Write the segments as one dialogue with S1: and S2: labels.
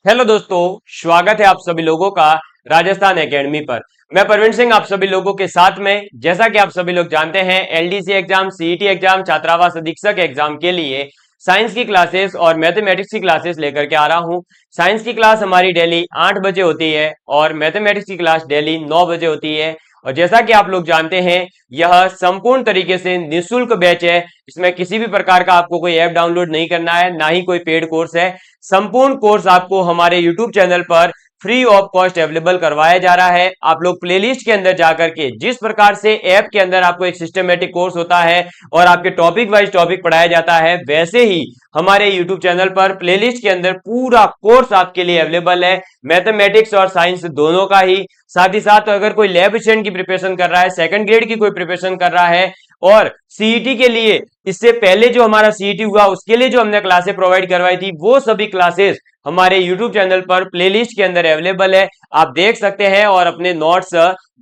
S1: Hello दोस्तों, स्वागत है आप सभी लोगों का राजस्थान एकेडमी पर। मैं परवीन सिंह आप सभी लोगों के साथ में। जैसा कि आप सभी लोग जानते हैं, एलडीसी एग्जाम, सीईटी एग्जाम, छात्रावास अधीक्षक एग्जाम के लिए साइंस की क्लासेस और मैथमेटिक्स की क्लासेस लेकर के आ रहा हूं। साइंस की क्लास हमारी डेली 8 बजे होती है और मैथमेटिक्स की क्लास डेली 9 बजे होती है। और जैसा कि आप लोग जानते हैं, यह संपूर्ण तरीके से निःशुल्क बैच है। इसमें किसी भी प्रकार का आपको कोई ऐप डाउनलोड नहीं करना है, ना ही कोई पेड कोर्स है। संपूर्ण कोर्स आपको हमारे YouTube चैनल पर फ्री ऑफ कॉस्ट अवेलेबल करवाया जा रहा है। आप लोग प्लेलिस्ट के अंदर जाकर के, जिस प्रकार से ऐप के अंदर आपको एक सिस्टमेटिक कोर्स होता है और आपके टॉपिक वाइज टॉपिक पढ़ाया जाता है, वैसे ही हमारे YouTube चैनल पर प्लेलिस्ट के अंदर पूरा कोर्स आपके लिए अवेलेबल है, मैथमेटिक्स और साइंस दोनों का ही। साथ ही साथ अगर कोई लैब स्टूडेंट की प्रिपरेशन कर रहा है, सेकंड ग्रेड की कोई प्रिपरेशन कर रहा है, और सीईटी के लिए, इससे पहले जो हमारा सीईटी हुआ उसके लिए जो हमने क्लासेस प्रोवाइड करवाई थी, वो सभी क्लासेस हमारे यूट्यूब चैनल पर प्लेलिस्ट के अंदर अवेलेबल है। आप देख सकते हैं और अपने नोट्स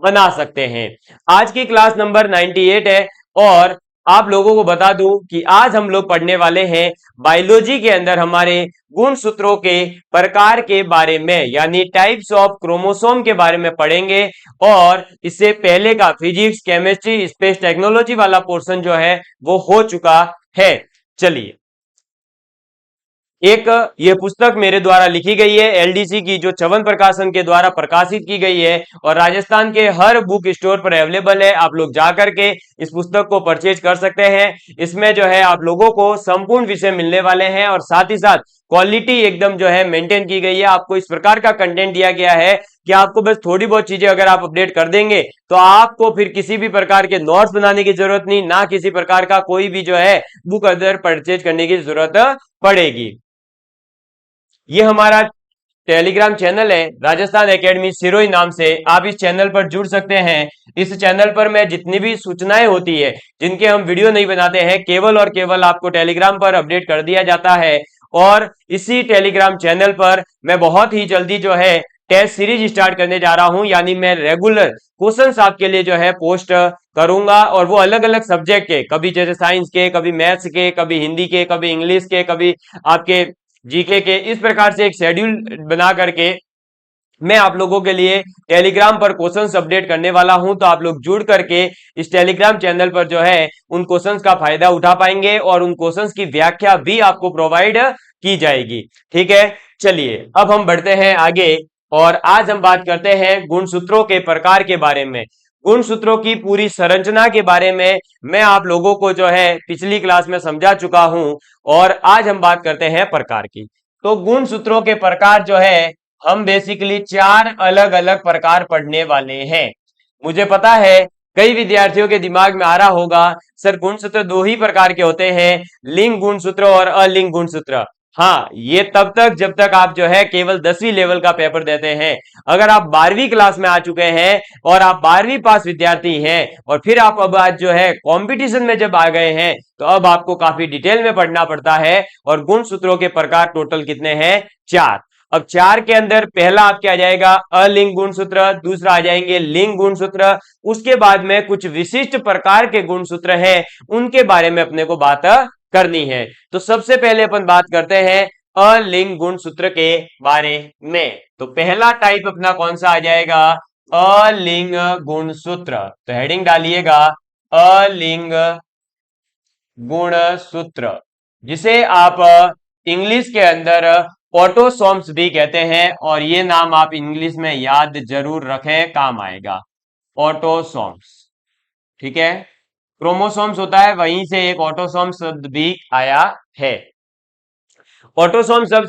S1: बना सकते हैं। आज की क्लास नंबर 98 है और आप लोगों को बता दूं कि आज हम लोग पढ़ने वाले हैं बायोलॉजी के अंदर हमारे गुण सूत्रों के प्रकार के बारे में, यानी टाइप्स ऑफ क्रोमोसोम के बारे में पढ़ेंगे। और इससे पहले का फिजिक्स, केमिस्ट्री, स्पेस टेक्नोलॉजी वाला पोर्शन जो है वो हो चुका है। चलिए, एक ये पुस्तक मेरे द्वारा लिखी गई है, एलडीसी की, जो च्यवन प्रकाशन के द्वारा प्रकाशित की गई है और राजस्थान के हर बुक स्टोर पर अवेलेबल है। आप लोग जा करके इस पुस्तक को परचेज कर सकते हैं। इसमें जो है आप लोगों को संपूर्ण विषय मिलने वाले हैं और साथ ही साथ क्वालिटी एकदम जो है मेंटेन की गई है। आपको इस प्रकार का कंटेंट दिया गया है कि आपको बस थोड़ी बहुत चीजें अगर आप अपडेट कर देंगे तो आपको फिर किसी भी प्रकार के नोट्स बनाने की जरूरत नहीं, ना किसी प्रकार का कोई भी जो है बुक अदर परचेज करने की जरूरत पड़ेगी। ये हमारा टेलीग्राम चैनल है, राजस्थान एकेडमी सिरोही नाम से। आप इस चैनल पर जुड़ सकते हैं। इस चैनल पर मैं जितनी भी सूचनाएं होती है, जिनके हम वीडियो नहीं बनाते हैं, केवल और केवल आपको टेलीग्राम पर अपडेट कर दिया जाता है। और इसी टेलीग्राम चैनल पर मैं बहुत ही जल्दी जो है टेस्ट सीरीज स्टार्ट करने जा रहा हूं, यानी मैं रेगुलर क्वेश्चंस आपके लिए जो है पोस्ट करूंगा। और वो अलग अलग सब्जेक्ट के, कभी जैसे साइंस के, कभी मैथ्स के, कभी हिंदी के, कभी इंग्लिश के, कभी आपके जीके के, इस प्रकार से एक शेड्यूल बना करके मैं आप लोगों के लिए टेलीग्राम पर क्वेश्चंस अपडेट करने वाला हूं। तो आप लोग जुड़ करके इस टेलीग्राम चैनल पर जो है उन क्वेश्चंस का फायदा उठा पाएंगे और उन क्वेश्चंस की व्याख्या भी आपको प्रोवाइड की जाएगी। ठीक है, चलिए अब हम बढ़ते हैं आगे और आज हम बात करते हैं गुणसूत्रों के प्रकार के बारे में। गुणसूत्रों की पूरी संरचना के बारे में मैं आप लोगों को जो है पिछली क्लास में समझा चुका हूं और आज हम बात करते हैं प्रकार की। तो गुणसूत्रों के प्रकार जो है, हम बेसिकली 4 अलग अलग प्रकार पढ़ने वाले हैं। मुझे पता है कई विद्यार्थियों के दिमाग में आ रहा होगा, सर गुणसूत्र 2 ही प्रकार के होते हैं, लिंग गुणसूत्र और अलिंग गुणसूत्र। हाँ, ये तब तक जब तक आप जो है केवल 10वीं लेवल का पेपर देते हैं। अगर आप 12वीं क्लास में आ चुके हैं और आप 12वीं पास विद्यार्थी हैं और फिर आप अब आज जो है कंपटीशन में जब आ गए हैं, तो अब आपको काफी डिटेल में पढ़ना पड़ता है। और गुणसूत्रों के प्रकार टोटल कितने हैं? 4। अब 4 के अंदर पहला आपके आ जाएगा अलिंग गुणसूत्र, दूसरा आ जाएंगे लिंग गुणसूत्र, उसके बाद में कुछ विशिष्ट प्रकार के गुणसूत्र हैं, उनके बारे में अपने को बात करनी है। तो सबसे पहले अपन बात करते हैं अलिंग गुणसूत्र के बारे में। तो पहला टाइप अपना कौन सा आ जाएगा? अलिंग गुणसूत्र। तो हेडिंग डालिएगा अलिंग गुणसूत्र, जिसे आप इंग्लिश के अंदर ऑटोसोम्स भी कहते हैं। और ये नाम आप इंग्लिश में याद जरूर रखें, काम आएगा। ऑटोसोम्स, ठीक है, क्रोमोसोम्स होता है, वहीं से एक ऑटोसोम शब्द भी आया है। ऑटोसोम सब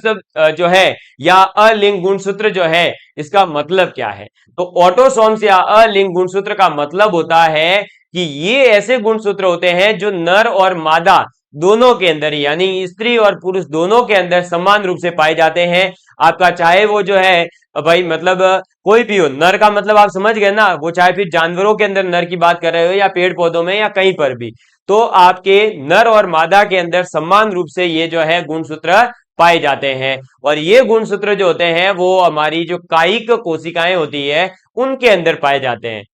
S1: जो है या अलिंग गुणसूत्र जो है, इसका मतलब क्या है? तो ऑटोसोम्स या अलिंग गुणसूत्र का मतलब होता है कि ये ऐसे गुणसूत्र होते हैं जो नर और मादा दोनों के अंदर, यानी स्त्री और पुरुष दोनों के अंदर समान रूप से पाए जाते हैं। आपका चाहे वो जो है भाई मतलब कोई भी हो, नर का मतलब आप समझ गए ना, वो चाहे फिर जानवरों के अंदर नर की बात कर रहे हो या पेड़ पौधों में या कहीं पर भी, तो आपके नर और मादा के अंदर समान रूप से ये जो है गुणसूत्र पाए जाते हैं। और ये गुणसूत्र जो होते हैं वो हमारी जो कायिक कोशिकाएं होती है उनके अंदर पाए जाते हैं।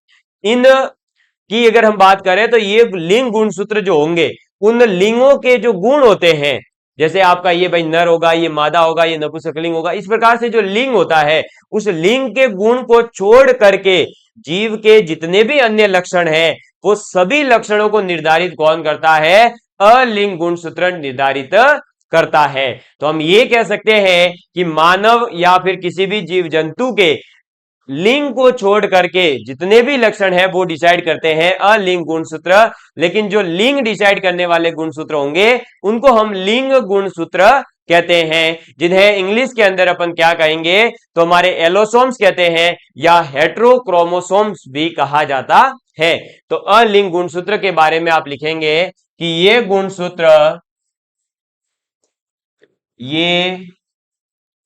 S1: इन की अगर हम बात करें तो ये लिंग गुणसूत्र जो होंगे, उन लिंगों के जो गुण होते हैं जैसे आपका ये भाई नर होगा, ये मादा होगा, ये नपुंसकलिंग होगा। इस प्रकार से जो लिंग होता है, उस लिंग के गुण को छोड़ करके जीव के जितने भी अन्य लक्षण हैं, वो सभी लक्षणों को निर्धारित कौन करता है? अलिंग गुणसूत्र निर्धारित करता है। तो हम ये कह सकते हैं कि मानव या फिर किसी भी जीव जंतु के लिंग को छोड़ करके जितने भी लक्षण है वो डिसाइड करते हैं अलिंग गुणसूत्र। लेकिन जो लिंग डिसाइड करने वाले गुणसूत्र होंगे उनको हम लिंग गुणसूत्र कहते हैं, जिन्हें इंग्लिश के अंदर अपन क्या कहेंगे? तो हमारे एलोसोम्स कहते हैं या हेट्रोक्रोमोसोम्स भी कहा जाता है। तो अलिंग गुणसूत्र के बारे में आप लिखेंगे कि ये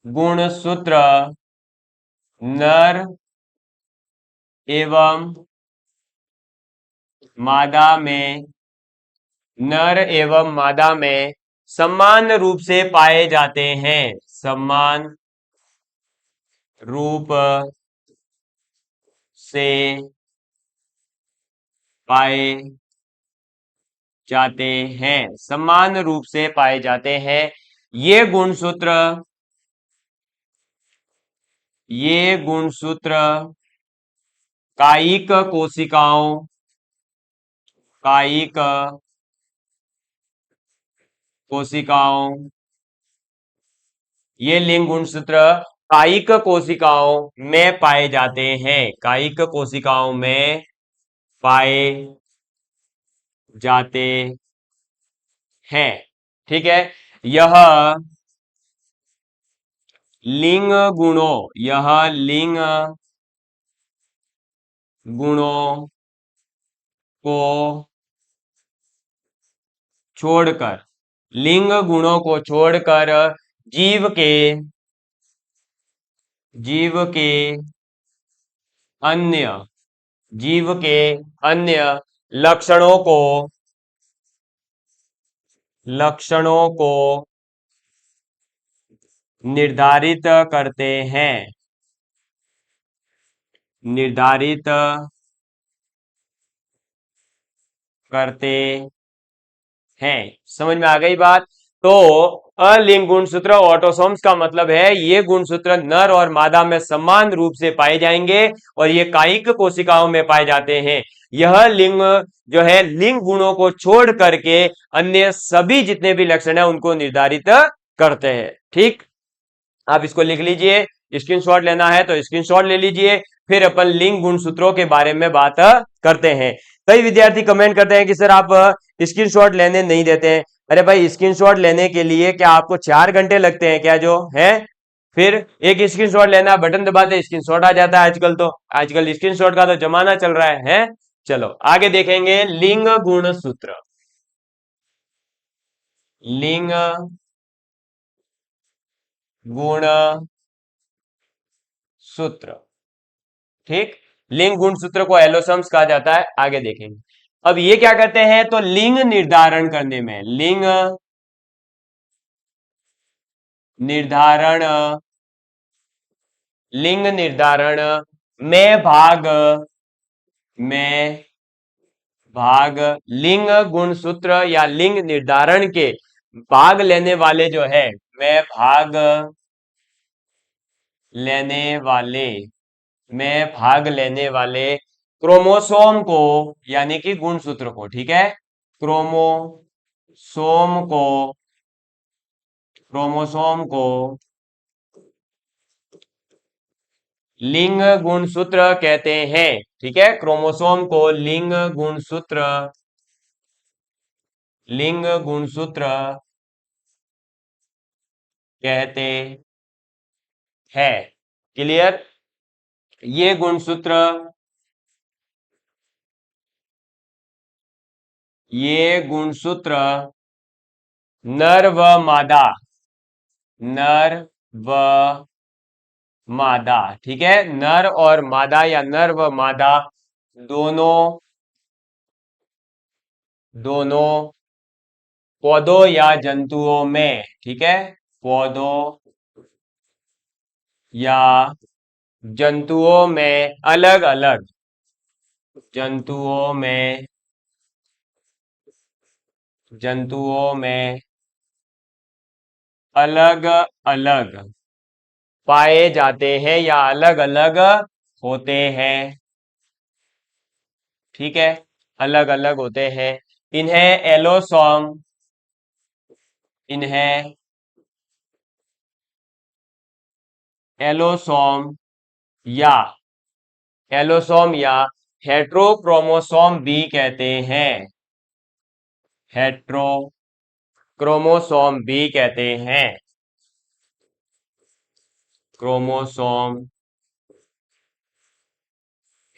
S1: गुणसूत्र नर एवं मादा में नर एवं मादा में समान रूप से पाए जाते हैं। समान रूप से पाए जाते हैं। समान रूप से पाए जाते हैं। ये गुणसूत्र ये गुणसूत्र कायिक कायिक कोशिकाओं ये लिंग गुणसूत्र कायिक कोशिकाओं में पाए जाते हैं। कायिक कोशिकाओं में पाए जाते हैं। ठीक है। यह यह लिंग गुणों को छोड़कर लिंग गुणों को छोड़कर जीव के जीव के अन्य जीव के अन्य लक्षणों को निर्धारित करते हैं। निर्धारित करते हैं। समझ में आ गई बात? तो अलिंग गुणसूत्र ऑटोसोम्स का मतलब है ये गुणसूत्र नर और मादा में समान रूप से पाए जाएंगे और ये कायिक कोशिकाओं में पाए जाते हैं। यह लिंग जो है लिंग गुणों को छोड़ करके अन्य सभी जितने भी लक्षण है उनको निर्धारित करते हैं। ठीक, आप इसको लिख लीजिए। स्क्रीनशॉट लेना है तो स्क्रीनशॉट ले लीजिए। फिर अपन लिंग गुणसूत्रों के बारे में बात करते हैं। कई विद्यार्थी कमेंट करते हैं कि सर आप स्क्रीनशॉट लेने नहीं देते हैं। अरे भाई, स्क्रीनशॉट लेने के लिए क्या आपको 4 घंटे लगते हैं क्या? जो है फिर एक स्क्रीनशॉट लेना, बटन दबाते स्क्रीनशॉट आ जाता है। आजकल स्क्रीनशॉट का तो जमाना चल रहा है? चलो आगे देखेंगे लिंग गुणसूत्र। लिंग गुण सूत्र। ठीक, लिंग गुण सूत्र को एलोसम्स कहा जाता है। आगे देखेंगे। अब ये क्या करते हैं? तो लिंग निर्धारण करने में निर्धारण लिंग निर्धारण में में भाग लिंग गुणसूत्र या लिंग निर्धारण के भाग लेने वाले जो है में भाग लेने वाले में भाग लेने वाले क्रोमोसोम को यानी कि गुणसूत्र को, ठीक है, क्रोमोसोम को क्रोमोसोम को लिंग गुणसूत्र कहते हैं। ठीक है, क्रोमोसोम को लिंग गुणसूत्र कहते हैं। क्लियर? ये गुणसूत्र नर व मादा नर व मादा, ठीक है, नर और मादा या नर व मादा दोनों दोनों पौधों या जंतुओं में, ठीक है, पौधों या जंतुओं में अलग अलग जंतुओं में जंतुओं में अलग अलग पाए जाते हैं या अलग अलग होते हैं। ठीक है, अलग अलग होते हैं। इन्हें एलोसोम, इन्हें एलोसोम या एलोसोम या हेट्रोक्रोमोसोम भी कहते हैं। हेट्रोक्रोमोसोम भी कहते हैं। क्रोमोसोम,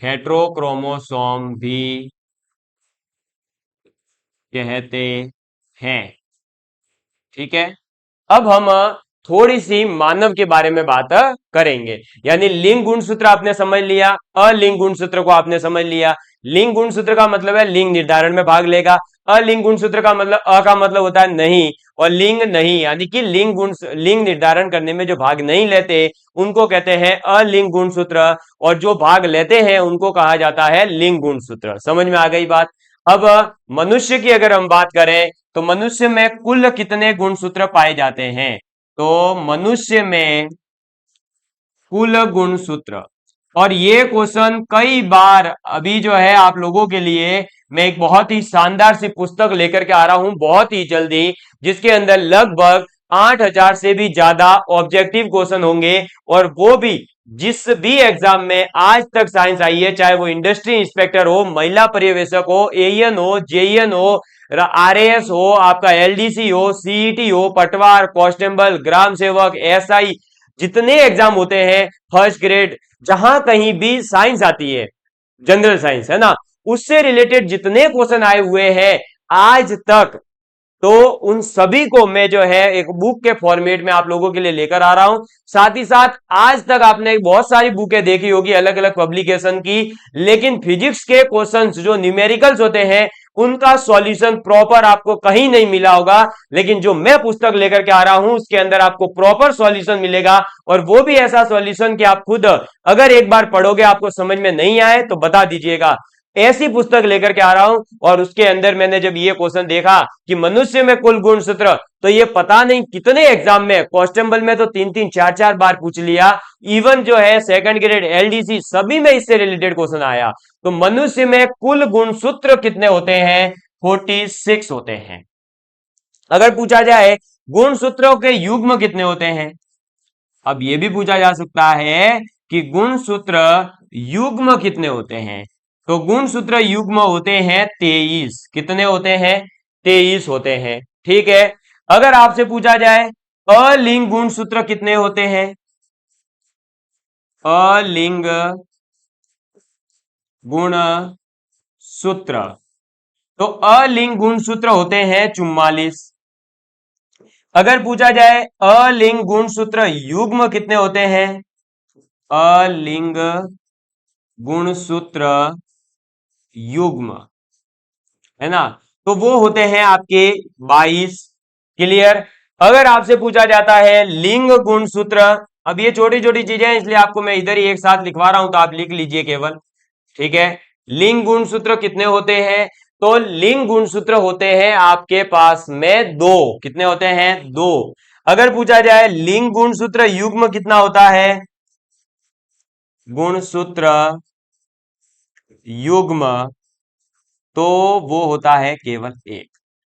S1: हेट्रोक्रोमोसोम भी कहते हैं। ठीक है, अब हम थोड़ी सी मानव के बारे में बात करेंगे। यानी लिंग गुणसूत्र आपने समझ लिया, अलिंग गुणसूत्र को आपने समझ लिया। लिंग गुणसूत्र का मतलब है लिंग निर्धारण में भाग लेगा। अलिंग गुणसूत्र का मतलब, अ का मतलब होता है नहीं, और लिंग नहीं, यानी कि लिंग निर्धारण करने में जो भाग नहीं लेते उनको कहते हैं अलिंग गुणसूत्र, और जो भाग लेते हैं उनको कहा जाता है लिंग गुणसूत्र। समझ में आ गई बात। अब मनुष्य की अगर हम बात करें तो मनुष्य में कुल कितने गुणसूत्र पाए जाते हैं? तो मनुष्य में कुल गुणसूत्र, और ये क्वेश्चन कई बार अभी जो है आप लोगों के लिए मैं एक बहुत ही शानदार सी पुस्तक लेकर के आ रहा हूं बहुत ही जल्दी, जिसके अंदर लगभग 8,000 से भी ज्यादा ऑब्जेक्टिव क्वेश्चन होंगे। और वो भी जिस भी एग्जाम में आज तक साइंस आई है, चाहे वो इंडस्ट्री इंस्पेक्टर हो, महिला पर्यवेक्षक हो, एएन हो, जेईएन हो, आरएएस हो, आपका एलडीसी हो, सीईटी हो, पटवार, कांस्टेबल, ग्राम सेवक, एसआई, जितने एग्जाम होते हैं फर्स्ट ग्रेड, जहां कहीं भी साइंस आती है, जनरल साइंस है ना, उससे रिलेटेड जितने क्वेश्चन आए हुए हैं आज तक, तो उन सभी को मैं जो है एक बुक के फॉर्मेट में आप लोगों के लिए लेकर आ रहा हूं। साथ ही साथ आज तक आपने बहुत सारी बुकें देखी होगी अलग अलग पब्लिकेशन की, लेकिन फिजिक्स के क्वेश्चंस जो न्यूमेरिकल्स होते हैं उनका सॉल्यूशन प्रॉपर आपको कहीं नहीं मिला होगा। लेकिन जो मैं पुस्तक लेकर के आ रहा हूं उसके अंदर आपको प्रॉपर सॉल्यूशन मिलेगा, और वो भी ऐसा सॉल्यूशन कि आप खुद अगर एक बार पढ़ोगे आपको समझ में नहीं आए तो बता दीजिएगा। ऐसी पुस्तक लेकर के आ रहा हूं, और उसके अंदर मैंने जब ये क्वेश्चन देखा कि मनुष्य में कुल गुणसूत्र, तो ये पता नहीं कितने एग्जाम में, कांस्टेबल में तो 3-3 4-4 बार पूछ लिया, इवन जो है सेकंड ग्रेड एलडीसी सभी में इससे रिलेटेड क्वेश्चन आया। तो मनुष्य में कुल गुणसूत्र कितने होते हैं? 46 होते हैं। अगर पूछा जाए गुणसूत्रों के युग्म कितने होते हैं, अब यह भी पूछा जा सकता है कि गुणसूत्र युग्म कितने होते हैं, तो गुणसूत्र युग्म होते हैं 23। कितने होते हैं? 23 होते हैं। ठीक है, अगर आपसे पूछा जाए अलिंग गुणसूत्र कितने होते हैं, अलिंग गुण सूत्र, तो अलिंग गुणसूत्र होते हैं 44। अगर पूछा जाए अलिंग गुणसूत्र युग्म कितने होते हैं, अलिंग गुणसूत्र युग्म, है ना, तो वो होते हैं आपके 22। क्लियर। अगर आपसे पूछा जाता है लिंग गुणसूत्र, अब ये छोटी छोटी चीजें हैं इसलिए आपको मैं इधर ही एक साथ लिखवा रहा हूं, तो आप लिख लीजिए केवल। ठीक है, लिंग गुणसूत्र कितने होते हैं, तो लिंग गुणसूत्र होते हैं आपके पास में 2। कितने होते हैं? 2। अगर पूछा जाए लिंग गुणसूत्र युग्म कितना होता है, गुणसूत्र युग्म, तो वो होता है केवल 1।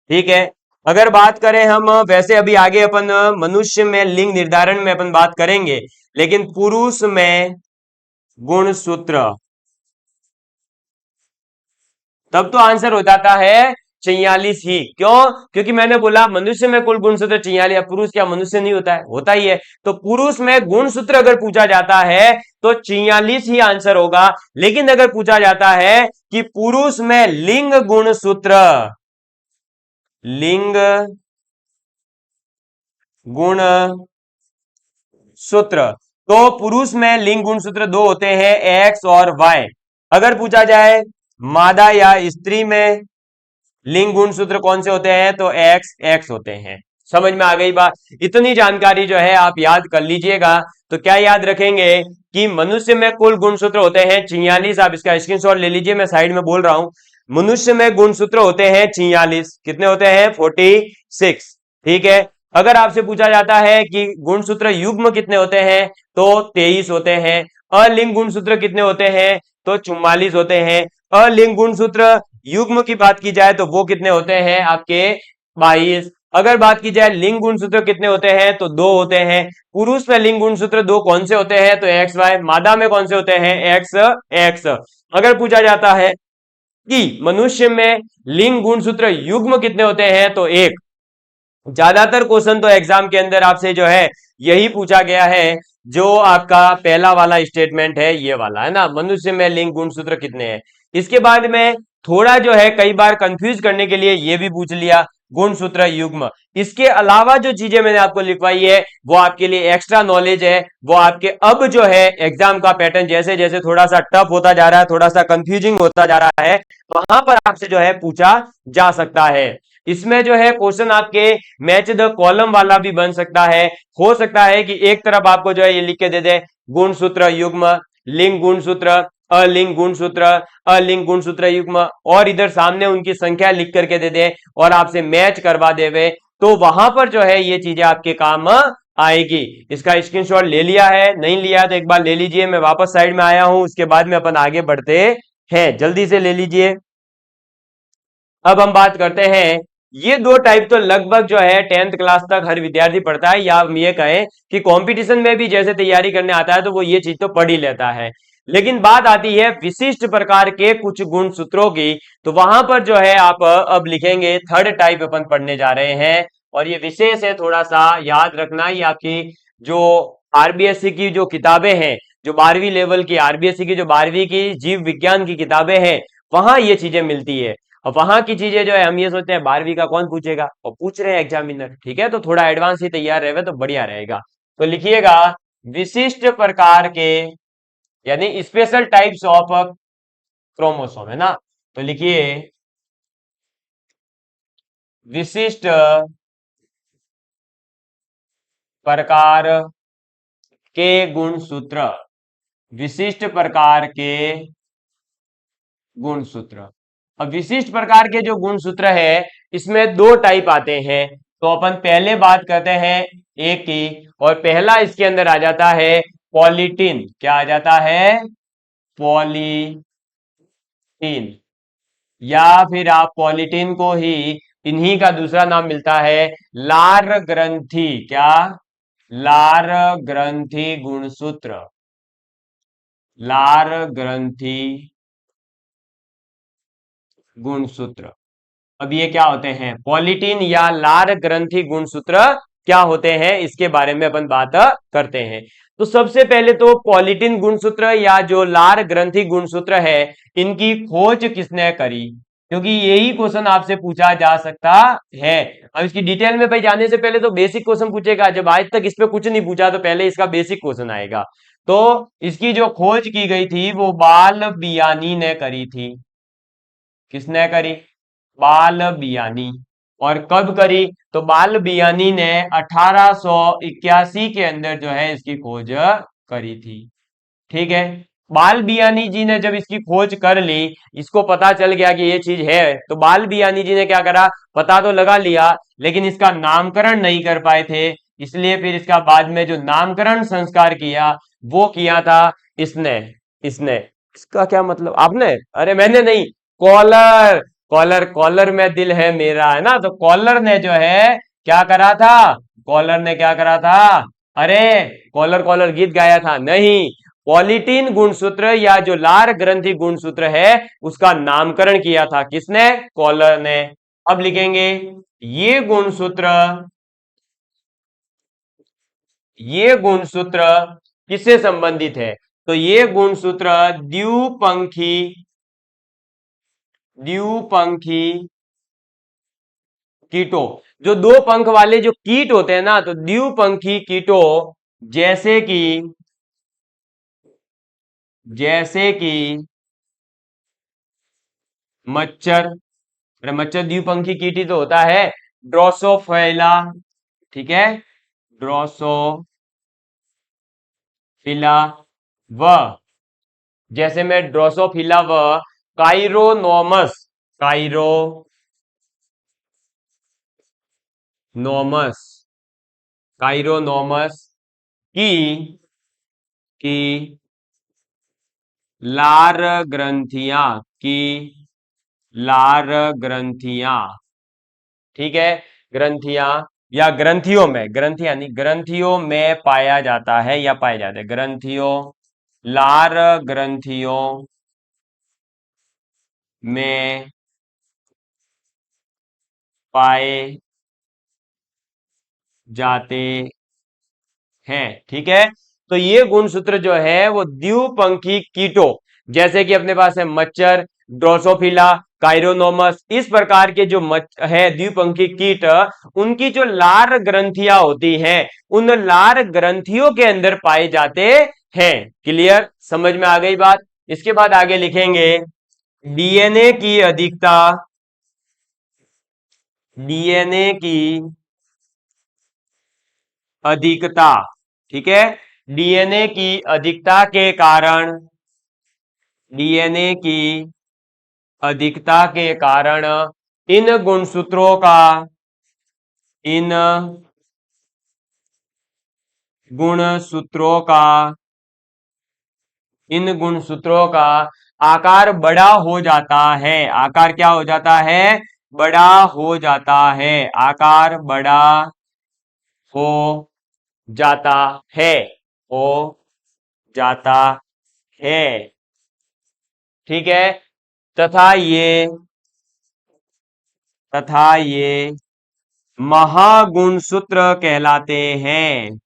S1: ठीक है, अगर बात करें हम, वैसे अभी आगे अपन मनुष्य में लिंग निर्धारण में अपन बात करेंगे, लेकिन पुरुष में गुणसूत्र, तब तो आंसर हो जाता है 44 ही। क्यों? क्योंकि मैंने बोला मनुष्य में कुल गुणसूत्र 44, पुरुष क्या मनुष्य नहीं होता है? होता ही है। तो पुरुष में गुणसूत्र अगर पूछा जाता है तो 44 ही आंसर होगा। लेकिन अगर पूछा जाता है कि पुरुष में लिंग गुणसूत्र, लिंग गुण सूत्र, तो पुरुष में लिंग गुण सूत्र 2 होते हैं, एक्स और वाई। अगर पूछा जाए मादा या स्त्री में लिंग गुण सूत्र कौन से होते हैं, तो एक्स एक्स होते हैं। समझ में आ गई बात। इतनी जानकारी जो है आप याद कर लीजिएगा। तो क्या याद रखेंगे कि मनुष्य में कुल गुणसूत्र होते हैं 46। आप इसका स्क्रीनशॉट ले लीजिए, मैं साइड में बोल रहा हूं। मनुष्य में गुणसूत्र होते हैं 46। कितने होते हैं? 46। ठीक है, अगर आपसे पूछा जाता है कि गुणसूत्र युग्म कितने होते हैं तो 23 होते हैं। अलिंग गुणसूत्र कितने होते हैं तो 44 होते हैं। अलिंग गुणसूत्र युग्म की बात की जाए तो वो कितने होते हैं आपके 22। अगर बात की जाए लिंग गुणसूत्र कितने होते हैं तो 2 होते हैं। पुरुष में लिंग गुणसूत्र 2 कौन से होते हैं तो एक्स वाई। मादा में कौन से होते हैं एक्स एक्स। अगर पूछा जाता है कि मनुष्य में लिंग गुणसूत्र युग्म कितने होते हैं तो एक। ज्यादातर क्वेश्चन तो एग्जाम के अंदर आपसे जो है यही पूछा गया है, जो आपका पहला वाला स्टेटमेंट है ये वाला है ना, मनुष्य में लिंग गुणसूत्र कितने हैं। इसके बाद में थोड़ा जो है कई बार कंफ्यूज करने के लिए ये भी पूछ लिया गुणसूत्र युग्म। इसके अलावा जो चीजें मैंने आपको लिखवाई है वो आपके लिए एक्स्ट्रा नॉलेज है, वो आपके अब जो है एग्जाम का पैटर्न जैसे जैसे थोड़ा सा टफ होता जा रहा है, थोड़ा सा कंफ्यूजिंग होता जा रहा है, वहां पर आपसे जो है पूछा जा सकता है। इसमें जो है क्वेश्चन आपके मैच द कॉलम वाला भी बन सकता है। हो सकता है कि एक तरफ आपको जो है ये लिख के दे दे गुणसूत्र युग्म, लिंग गुणसूत्र, अलिंग गुणसूत्र, अलिंग गुणसूत्र युग्म, और इधर सामने उनकी संख्या लिख करके दे दे और आपसे मैच करवा देवे, तो वहां पर जो है ये चीजें आपके काम आएगी। इसका स्क्रीनशॉट ले लिया है, नहीं लिया तो एक बार ले लीजिए। मैं वापस साइड में आया हूं, उसके बाद में अपन आगे बढ़ते हैं, जल्दी से ले लीजिए। अब हम बात करते हैं, ये दो टाइप तो लगभग जो है 10th क्लास तक हर विद्यार्थी पढ़ता है, या हम ये कहें कि कंपटीशन में भी जैसे तैयारी करने आता है तो वो ये चीज तो पढ़ ही लेता है। लेकिन बात आती है विशिष्ट प्रकार के कुछ गुण सूत्रों की, तो वहां पर जो है आप अब लिखेंगे थर्ड टाइप अपन पढ़ने जा रहे हैं। और ये विशेष है, थोड़ा सा याद रखना, ये आपकी जो आरबीएससी की जो किताबें हैं, जो 12वीं लेवल की आरबीएससी की जो 12वीं की जीव विज्ञान की किताबें हैं, वहां ये चीजें मिलती है। अब वहां की चीजें जो है हम ये सोचते हैं 12वीं का कौन पूछेगा, और पूछ रहे हैं एग्जामिनर, ठीक है, तो थोड़ा एडवांस ही तैयार रहे तो बढ़िया रहेगा। तो लिखिएगा विशिष्ट प्रकार के, यानी स्पेशल टाइप्स ऑफ क्रोमोसोम, है ना। तो लिखिए विशिष्ट प्रकार के गुणसूत्र, विशिष्ट प्रकार के गुणसूत्र। अब विशिष्ट प्रकार के जो गुणसूत्र है इसमें दो टाइप आते हैं, तो अपन पहले बात करते हैं एक की, और पहला इसके अंदर आ जाता है पॉलीटीन। क्या आ जाता है पॉलीटीन, या फिर आप पॉलीटीन को ही इन्हीं का दूसरा नाम मिलता है लार ग्रंथि। क्या लार ग्रंथि गुणसूत्र, लार ग्रंथि गुणसूत्र। अब ये क्या होते हैं पॉलीटीन या लार ग्रंथि गुणसूत्र, क्या होते हैं इसके बारे में अपन बात करते हैं। तो सबसे पहले तो पॉलीटीन गुणसूत्र या जो लार ग्रंथि गुणसूत्र है, इनकी खोज किसने करी, क्योंकि यही क्वेश्चन आपसे पूछा जा सकता है। अब इसकी डिटेल में भाई जाने से पहले तो बेसिक क्वेश्चन पूछेगा, जब आज तक इस पे कुछ नहीं पूछा तो पहले इसका बेसिक क्वेश्चन आएगा। तो इसकी जो खोज की गई थी वो बाल बियानी ने करी थी। किसने करी बाल बियानी। और कब करी तो बाल बियानी ने 1881 के अंदर जो है इसकी खोज करी थी। ठीक है, बाल बियानी जी ने जब इसकी खोज कर ली, इसको पता चल गया कि ये चीज है, तो बाल बियानी जी ने क्या करा, पता तो लगा लिया लेकिन इसका नामकरण नहीं कर पाए थे, इसलिए फिर इसका बाद में जो नामकरण संस्कार किया वो किया था इसने। इसने इसका क्या मतलब आपने, अरे मैंने नहीं, कॉलर, कॉलर कॉलर में दिल है मेरा, है ना। तो कॉलर ने जो है क्या करा था, कॉलर ने क्या करा था, अरे कॉलर कॉलर गीत गाया था नहीं, पॉलीटीन गुणसूत्र या जो लार ग्रंथि गुणसूत्र है उसका नामकरण किया था किसने, कॉलर ने। अब लिखेंगे ये गुणसूत्र, ये गुणसूत्र किससे संबंधित है, तो ये गुणसूत्र द्विपंखी, द्विपंखी कीटों, जो दो पंख वाले जो कीट होते हैं ना, तो द्विपंखी कीटों जैसे कि, जैसे कि मच्छर, अरे मच्छर द्विपंखी कीट ही तो होता है, ड्रोसोफिला, ठीक है, ड्रोसोफिला, व जैसे में ड्रोसोफिला व काइरोनोमस, काइरोनोमस, काइरोनोमस की लार ग्रंथियां, ठीक है, ग्रंथियां या ग्रंथियों में, ग्रंथियां नहीं, ग्रंथियों में पाया जाता है या पाए जाते हैं, ग्रंथियों, लार ग्रंथियों में पाए जाते हैं, ठीक है। तो ये गुणसूत्र जो है वो द्विपंखी कीटों, जैसे कि अपने पास है मच्छर, ड्रोसोफिला, काइरोनोमस, इस प्रकार के जो है द्विपंखी कीट, उनकी जो लार ग्रंथियां होती हैं, उन लार ग्रंथियों के अंदर पाए जाते हैं। क्लियर, समझ में आ गई बात। इसके बाद आगे लिखेंगे डीएनए की अधिकता, डीएनए की अधिकता, ठीक है, डीएनए की अधिकता के कारण, डीएनए की अधिकता के कारण इन गुणसूत्रों का, इन गुणसूत्रों का, इन गुणसूत्रों का आकार बड़ा हो जाता है। आकार क्या हो जाता है? बड़ा हो जाता है। आकार बड़ा हो जाता है, हो जाता है, ठीक है। तथा ये, तथा ये महागुणसूत्र कहलाते हैं,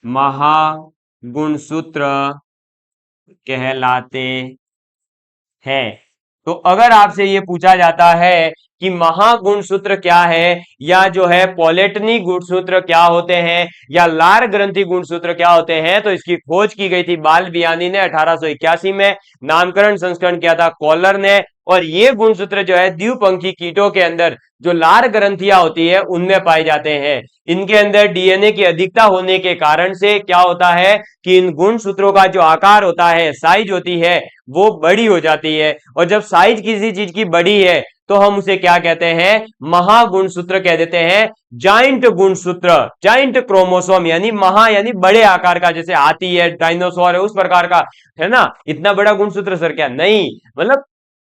S1: महागुणसूत्र कहलाते हैं। तो अगर आपसे ये पूछा जाता है कि महागुणसूत्र क्या है, या जो है पॉलिटनी गुणसूत्र क्या होते हैं, या लार ग्रंथि गुणसूत्र क्या होते हैं, तो इसकी खोज की गई थी बालबियानी ने 1881 में। नामकरण संस्करण किया था कॉलर ने। और ये गुणसूत्र जो है द्विपंखी कीटों के अंदर जो लार ग्रंथियां होती है उनमें पाए जाते हैं। इनके अंदर डीएनए की अधिकता होने के कारण से क्या होता है कि इन गुणसूत्रों का जो आकार होता है, साइज होती है, वो बड़ी हो जाती है। और जब साइज किसी चीज की बड़ी है तो हम उसे क्या कहते हैं? महागुणसूत्र कह देते हैं। जाइंट गुणसूत्र, जाइंट क्रोमोसोम, यानी महा यानी बड़े आकार का, जैसे हाथी है, डायनासोर है, उस प्रकार का, है ना। इतना बड़ा गुणसूत्र सर क्या? नहीं, मतलब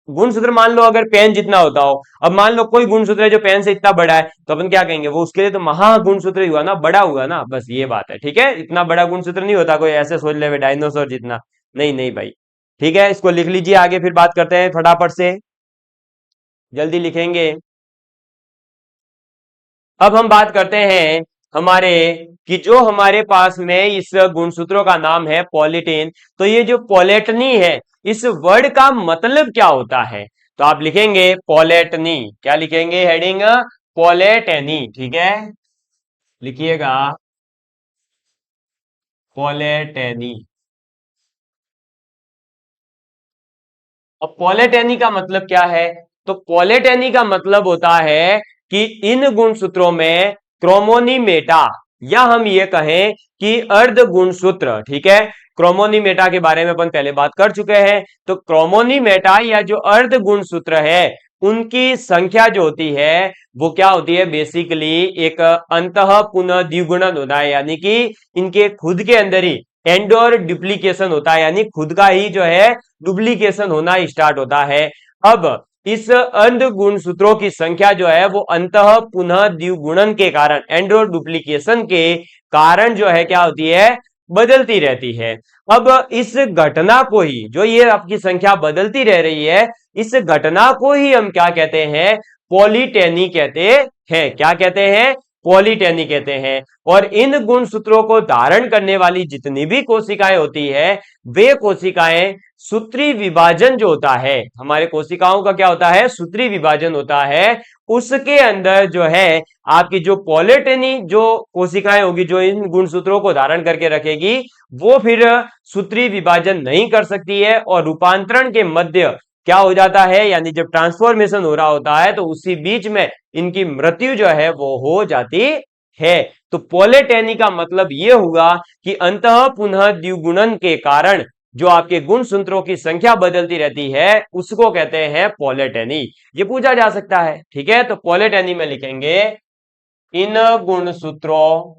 S1: गुणसूत्र मान लो अगर पेन जितना होता हो, अब मान लो कोई गुणसूत्र है जो पेन से इतना बड़ा है, तो अपन क्या कहेंगे? वो उसके लिए तो महागुणसूत्र ही हुआ ना, बड़ा हुआ ना, बस ये बात है, ठीक है। इतना बड़ा गुणसूत्र नहीं होता, कोई ऐसे सोच ले डायनासोर जितना, नहीं नहीं भाई, ठीक है। इसको लिख लीजिए, आगे फिर बात करते हैं फटाफट से, जल्दी लिखेंगे। अब हम बात करते हैं हमारे, कि जो हमारे पास में इस गुणसूत्रों का नाम है पॉलिटेन, तो ये जो पॉलिटनी है, इस वर्ड का मतलब क्या होता है? तो आप लिखेंगे पॉलिटनी, क्या लिखेंगे? हेडिंग पॉलिटेनी, ठीक है, लिखिएगा पॉलिटेनी। अब पॉलिटेनी का मतलब क्या है? तो पॉलिटेनी का मतलब होता है कि इन गुणसूत्रों में क्रोमोनीमेटा, या हम ये कहें कि अर्ध गुणसूत्र, ठीक है। क्रोमोनीमेटा के बारे में अपन पहले बात कर चुके हैं। तो क्रोमोनीमेटा या जो अर्ध गुणसूत्र है, उनकी संख्या जो होती है वो क्या होती है? बेसिकली एक अंतः पुनः द्विगुणन होता है, यानी कि इनके खुद के अंदर ही एंडोर डुप्लीकेशन होता है, यानी खुद का ही जो है डुप्लीकेशन होना स्टार्ट होता है। अब इस अर्ध गुणसूत्रों की संख्या जो है वो अंतः पुनः द्विगुणन के कारण, एंडो डुप्लीकेशन के कारण जो है क्या होती है? बदलती रहती है। अब इस घटना को ही, जो ये आपकी संख्या बदलती रह रही है, इस घटना को ही हम क्या कहते हैं? पॉलीटेनी कहते हैं। क्या कहते हैं? पॉलीटेनी कहते हैं। और इन गुणसूत्रों को धारण करने वाली जितनी भी कोशिकाएं होती है, वे कोशिकाएं सूत्री विभाजन जो होता है, हमारे कोशिकाओं का क्या होता है? सूत्री विभाजन होता है। उसके अंदर जो है आपकी जो पॉलिटेनी जो कोशिकाएं होगी, जो इन गुणसूत्रों को धारण करके रखेगी, वो फिर सूत्री विभाजन नहीं कर सकती है, और रूपांतरण के मध्य क्या हो जाता है, यानी जब ट्रांसफॉर्मेशन हो रहा होता है, तो उसी बीच में इनकी मृत्यु जो है वो हो जाती है। तो पॉलिटेनी का मतलब यह हुआ कि अंतः पुनः द्विगुणन के कारण जो आपके गुणसूत्रों की संख्या बदलती रहती है, उसको कहते हैं पॉलिटेनी। ये पूछा जा सकता है, ठीक है। तो पॉलिटेनी में लिखेंगे इन गुणसूत्रों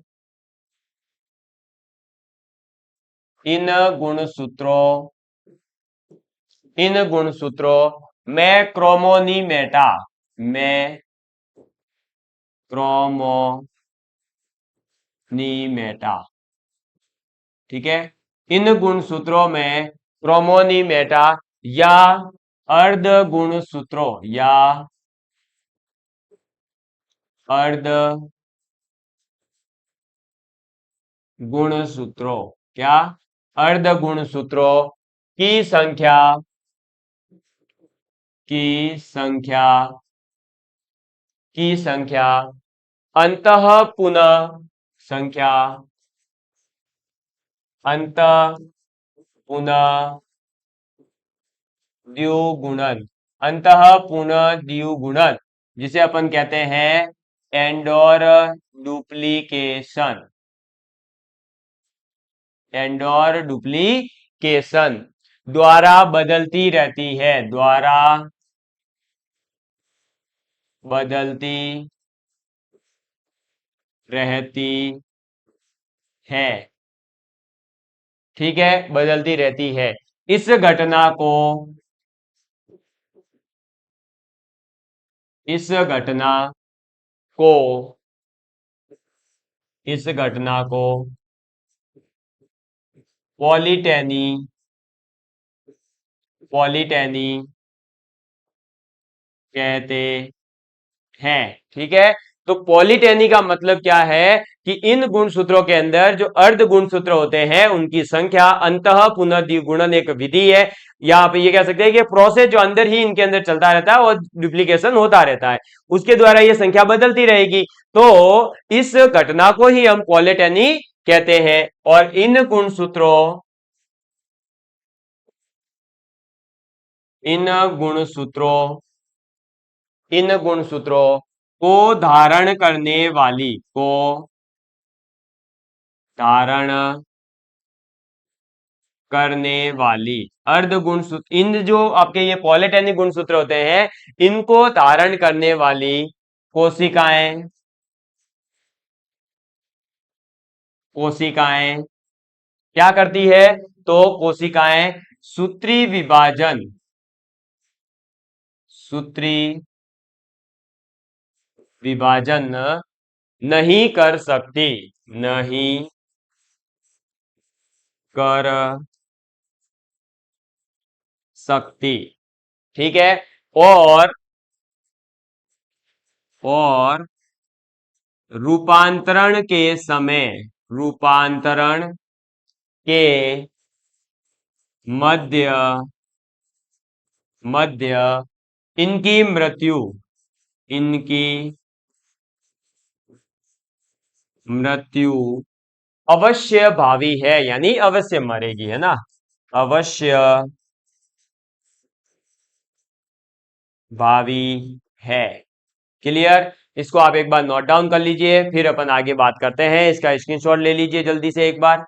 S1: इन गुणसूत्रों इन गुणसूत्रों में क्रोमोनीमेटा में क्रोमोनीमेटा, ठीक है। इन गुणसूत्रों में क्रोमोनीमेटा या अर्ध गुणसूत्रों या अर्ध गुणसूत्रों, क्या, अर्ध गुणसूत्रों की संख्या की संख्या की संख्या अंतः पुनः संख्या अंतः पुनः द्विगुणन अंतः पुनः द्विगुणन, जिसे अपन कहते हैं एंडोर डुप्लीकेशन। एंडोर डुप्लीकेशन द्वारा बदलती रहती है, द्वारा बदलती रहती है, ठीक है, बदलती रहती है। इस घटना को इस घटना को इस घटना को पॉलीटेनी पॉलीटेनी कहते हैं, ठीक है। तो पॉलीटेनी का मतलब क्या है कि इन गुणसूत्रों के अंदर जो अर्ध गुणसूत्र होते हैं उनकी संख्या अंतः पुनः द्विगुणन एक विधि है। यहाँ पे ये कह सकते हैं कि प्रोसेस जो अंदर ही इनके अंदर चलता रहता है और डुप्लीकेशन होता रहता है, उसके द्वारा ये संख्या बदलती रहेगी। तो इस घटना को ही हम पॉलीटेनी कहते हैं। और इन गुणसूत्रों इन गुणसूत्रों को धारण करने वाली को धारण करने वाली अर्ध गुणसूत्र, इन जो आपके ये पॉलीटेनिक गुणसूत्र होते हैं इनको धारण करने वाली कोशिकाएं कोशिकाएं क्या करती है? तो कोशिकाएं सूत्री विभाजन नहीं कर सकती, नहीं कर सकती, ठीक है। और रूपांतरण के समय रूपांतरण के मध्य मध्य इनकी मृत्यु अवश्य भावी है, यानी अवश्य मरेगी, है ना, अवश्य भावी है। क्लियर? इसको आप एक बार नोट डाउन कर लीजिए, फिर अपन आगे बात करते हैं। इसका स्क्रीनशॉट ले लीजिए जल्दी से एक बार,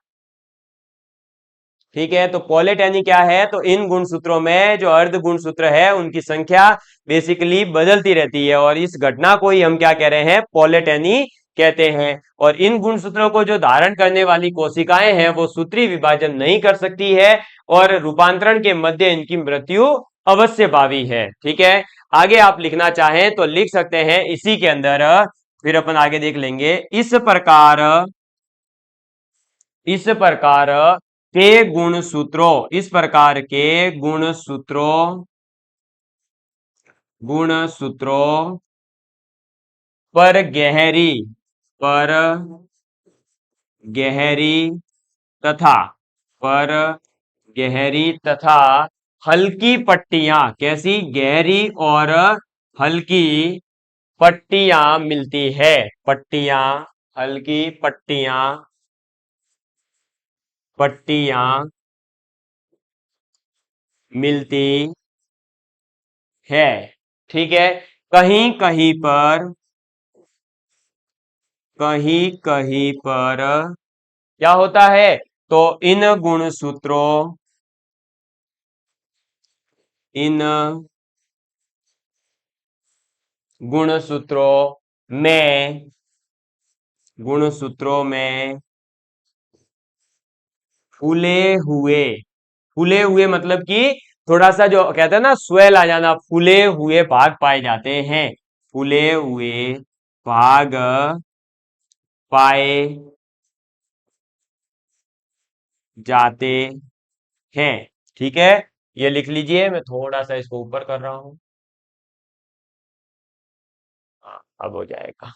S1: ठीक है। तो पॉलीटेनी क्या है? तो इन गुणसूत्रों में जो अर्ध गुणसूत्र है उनकी संख्या बेसिकली बदलती रहती है, और इस घटना को ही हम क्या कह रहे हैं? पॉलीटेनी कहते हैं। और इन गुणसूत्रों को जो धारण करने वाली कोशिकाएं हैं वो सूत्री विभाजन नहीं कर सकती है, और रूपांतरण के मध्य इनकी मृत्यु अवश्य भावी है, ठीक है। आगे आप लिखना चाहें तो लिख सकते हैं इसी के अंदर, फिर अपन आगे देख लेंगे। इस प्रकार के गुणसूत्रों पर पर गहरी तथा पर गहरी तथा हल्की पट्टियां, कैसी? गहरी और हल्की पट्टियां मिलती है, पट्टियां, हल्की पट्टियां मिलती है, ठीक है। कहीं कहीं पर क्या होता है? तो इन गुणसूत्रों में फूले हुए, फूले हुए मतलब कि थोड़ा सा जो कहते हैं ना स्वेल आ जाना, फूले हुए भाग पाए जाते हैं, फूले हुए भाग पाए जाते हैं। ठीक है, ये लिख लीजिए, मैं थोड़ा सा इसको ऊपर कर रहा हूं। हाँ, अब हो जाएगा।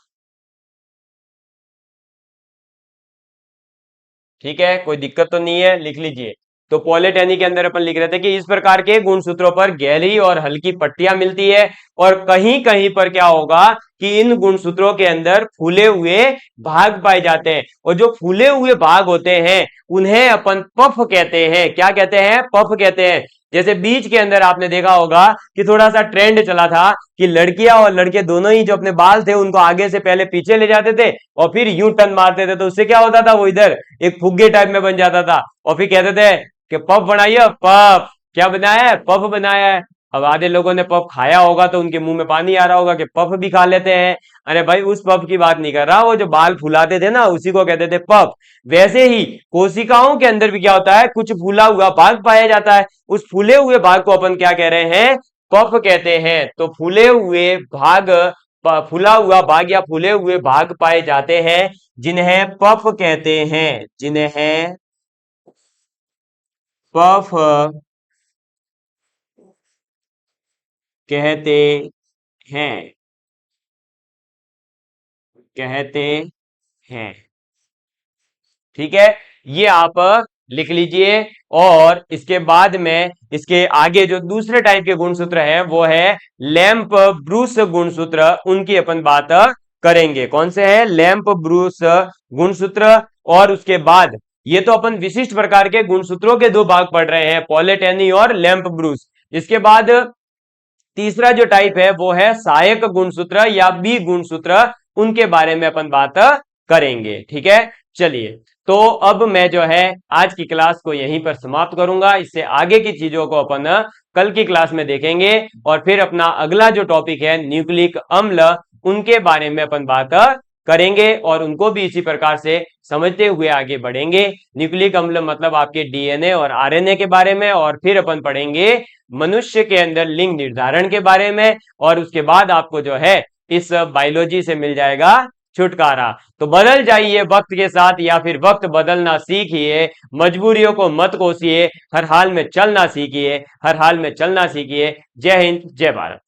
S1: ठीक है, कोई दिक्कत तो नहीं है, लिख लीजिए। तो पॉलिटेनी के अंदर अपन लिख रहे थे कि इस प्रकार के गुणसूत्रों पर गहरी और हल्की पट्टियां मिलती है, और कहीं कहीं पर क्या होगा कि इन गुणसूत्रों के अंदर फूले हुए भाग पाए जाते हैं, और जो फूले हुए भाग होते हैं उन्हें अपन पफ कहते हैं। क्या कहते हैं? पफ कहते हैं। जैसे बीच के अंदर आपने देखा होगा कि थोड़ा सा ट्रेंड चला था कि लड़कियां और लड़के दोनों ही जो अपने बाल थे उनको आगे से पहले पीछे ले जाते थे और फिर यूं टर्न मारते थे, तो उससे क्या होता था, वो इधर एक फुग्गे टाइप में बन जाता था, और फिर कहते थे कि पफ बनाइए, पफ क्या बनाया है, पफ बनाया है। अब आधे लोगों ने पफ खाया होगा तो उनके मुंह में पानी आ रहा होगा कि पफ भी खा लेते हैं। अरे भाई, उस पफ की बात नहीं कर रहा, वो जो बाल फुलाते थे ना उसी को कहते थे पफ। वैसे ही कोशिकाओं के अंदर भी क्या होता है, कुछ फूला हुआ भाग पाया जाता है, उस फूले हुए भाग को अपन क्या कह रहे हैं, पफ कहते हैं। तो फूले हुए भाग, फूला हुआ भाग या फूले हुए भाग पाए जाते हैं जिन्हें पफ कहते हैं, जिन्हें पफ कहते हैं, कहते हैं। ठीक है, ये आप लिख लीजिए। और इसके बाद में इसके आगे जो दूसरे टाइप के गुणसूत्र है वो है लैंप ब्रूस गुणसूत्र, उनकी अपन बात करेंगे। कौन से हैं? लैंप ब्रूस गुणसूत्र। और उसके बाद ये तो अपन विशिष्ट प्रकार के गुणसूत्रों के दो भाग पढ़ रहे हैं, पॉलिटेनी और लैंप ब्रूस। इसके बाद तीसरा जो टाइप है वो है सहायक गुणसूत्र या बी गुणसूत्र, उनके बारे में अपन बात करेंगे। ठीक है, चलिए। तो अब मैं जो है आज की क्लास को यहीं पर समाप्त करूंगा, इससे आगे की चीजों को अपन कल की क्लास में देखेंगे, और फिर अपना अगला जो टॉपिक है न्यूक्लिक अम्ल, उनके बारे में अपन बात करेंगे और उनको भी इसी प्रकार से समझते हुए आगे बढ़ेंगे। न्यूक्लिक अम्ल मतलब आपके डीएनए और आरएनए के बारे में, और फिर अपन पढ़ेंगे मनुष्य के अंदर लिंग निर्धारण के बारे में, और उसके बाद आपको जो है इस बायोलॉजी से मिल जाएगा छुटकारा। तो बदल जाइए वक्त के साथ, या फिर वक्त बदलना सीखिए, मजबूरियों को मत कोसिए, हर हाल में चलना सीखिए, हर हाल में चलना सीखिए। जय हिंद, जय भारत।